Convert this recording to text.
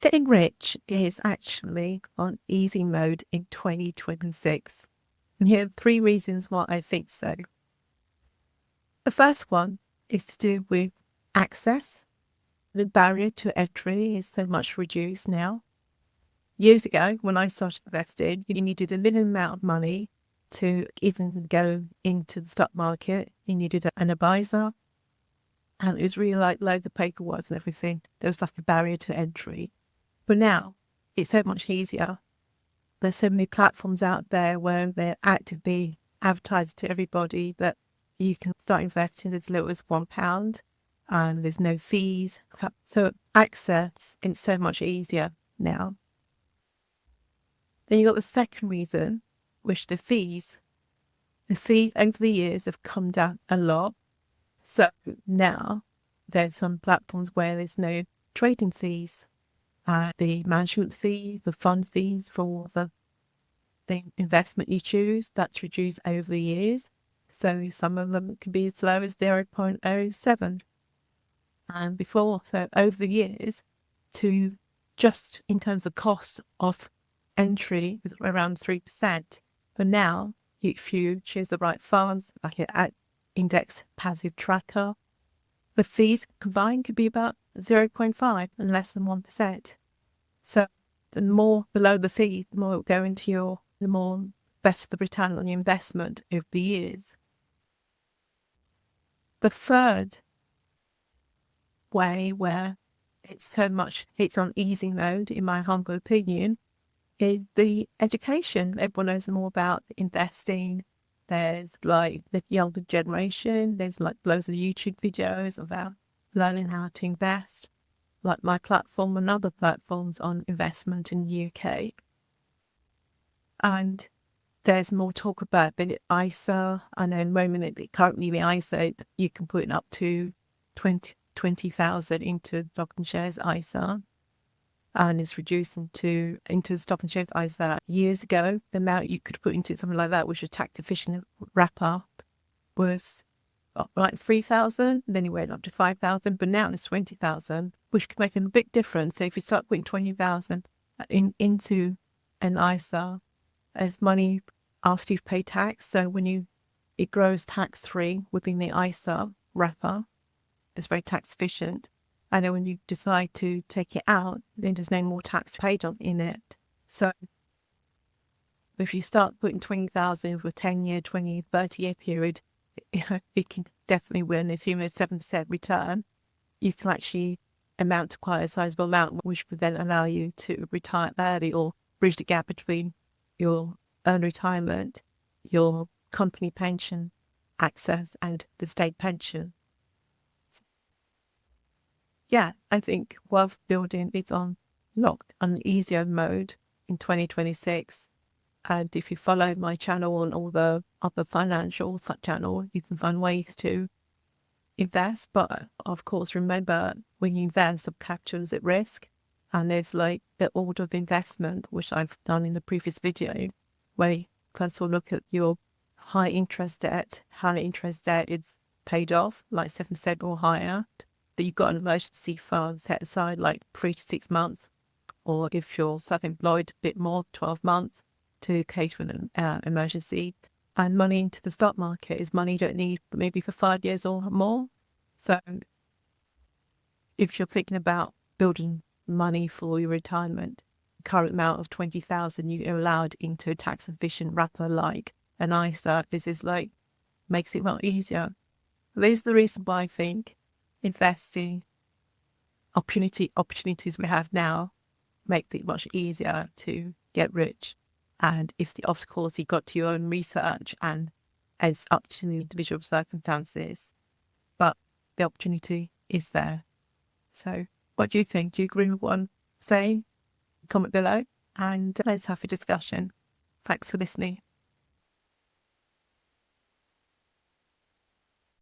Getting rich is actually on easy mode in 2026. And here are 3 reasons why I think so. The first one is to do with access. The barrier to entry is so much reduced now. Years ago, when I started investing, you needed a minimum amount of money to even go into the stock market. You needed an advisor, and it was really like loads of paperwork and everything. There was like a barrier to entry. But now, it's so much easier. There's so many platforms out there where they're actively advertising to everybody that you can start investing as little as £1 and there's no fees. So access is so much easier now. Then you've got the second reason, which the fees. The fees over the years have come down a lot. So now there's some platforms where there's no trading fees. The management fee, the fund fees for the investment you choose, that's reduced over the years. So some of them can be as low as 0.07. And before, so over the years, to just in terms of cost of entry is around 3%. But now, if you choose the right funds, like an index passive tracker, the fees combined could be about 0.5 and less than 1%. So the more below the fee, the more it will go into the more better the return on your investment over the years. The third way where it's on easy mode, in my humble opinion, is the education. Everyone knows more about investing. There's like the younger generation. There's like loads of YouTube videos about learning how to invest, like my platform and other platforms on investment in the UK. And there's more talk about the ISA. I know in the moment that currently the ISA, you can put up to 20,000 into stock and shares ISA. And it's reduced into stock and shares ISA. Years ago, the amount you could put into something like that, which was tax efficient wrapper, was like 3,000. Then it went up to 5,000, but now it's 20,000, which can make a big difference. So if you start putting 20,000 into an ISA as money after you've paid tax, so when it grows tax free within the ISA wrapper, it's very tax efficient. And then when you decide to take it out, then there's no more tax paid on in it. So if you start putting 20,000 for a 10-year, 20, 30-year period, it can definitely win. Assuming a 7% return, you can actually amount to quite a sizable amount, which would then allow you to retire early or bridge the gap between your earned retirement, your company pension access, and the state pension. Yeah, I think wealth building is on easier mode in 2026. And if you follow my channel and all the other financial channel, you can find ways to invest. But of course, remember when you invest, the capital is at risk. And there's like the order of investment, which I've done in the previous video, where you first will look at your high interest debt. High interest debt is paid off, like 7% or higher. That you've got an emergency fund set aside like 3 to 6 months, or if you're self-employed, a bit more, 12 months to cater for an emergency. And money into the stock market is money you don't need maybe for 5 years or more. So if you're thinking about building money for your retirement, the current amount of 20,000 you're allowed into a tax efficient wrapper like an ISA, this is like makes it much easier. This is the reason why I think investing opportunities we have now make it much easier to get rich. And if the obstacles you got to your own research and it's up to the individual circumstances, but the opportunity is there. So what do you think? Do you agree with what I'm saying? Comment below and let's have a discussion. Thanks for listening.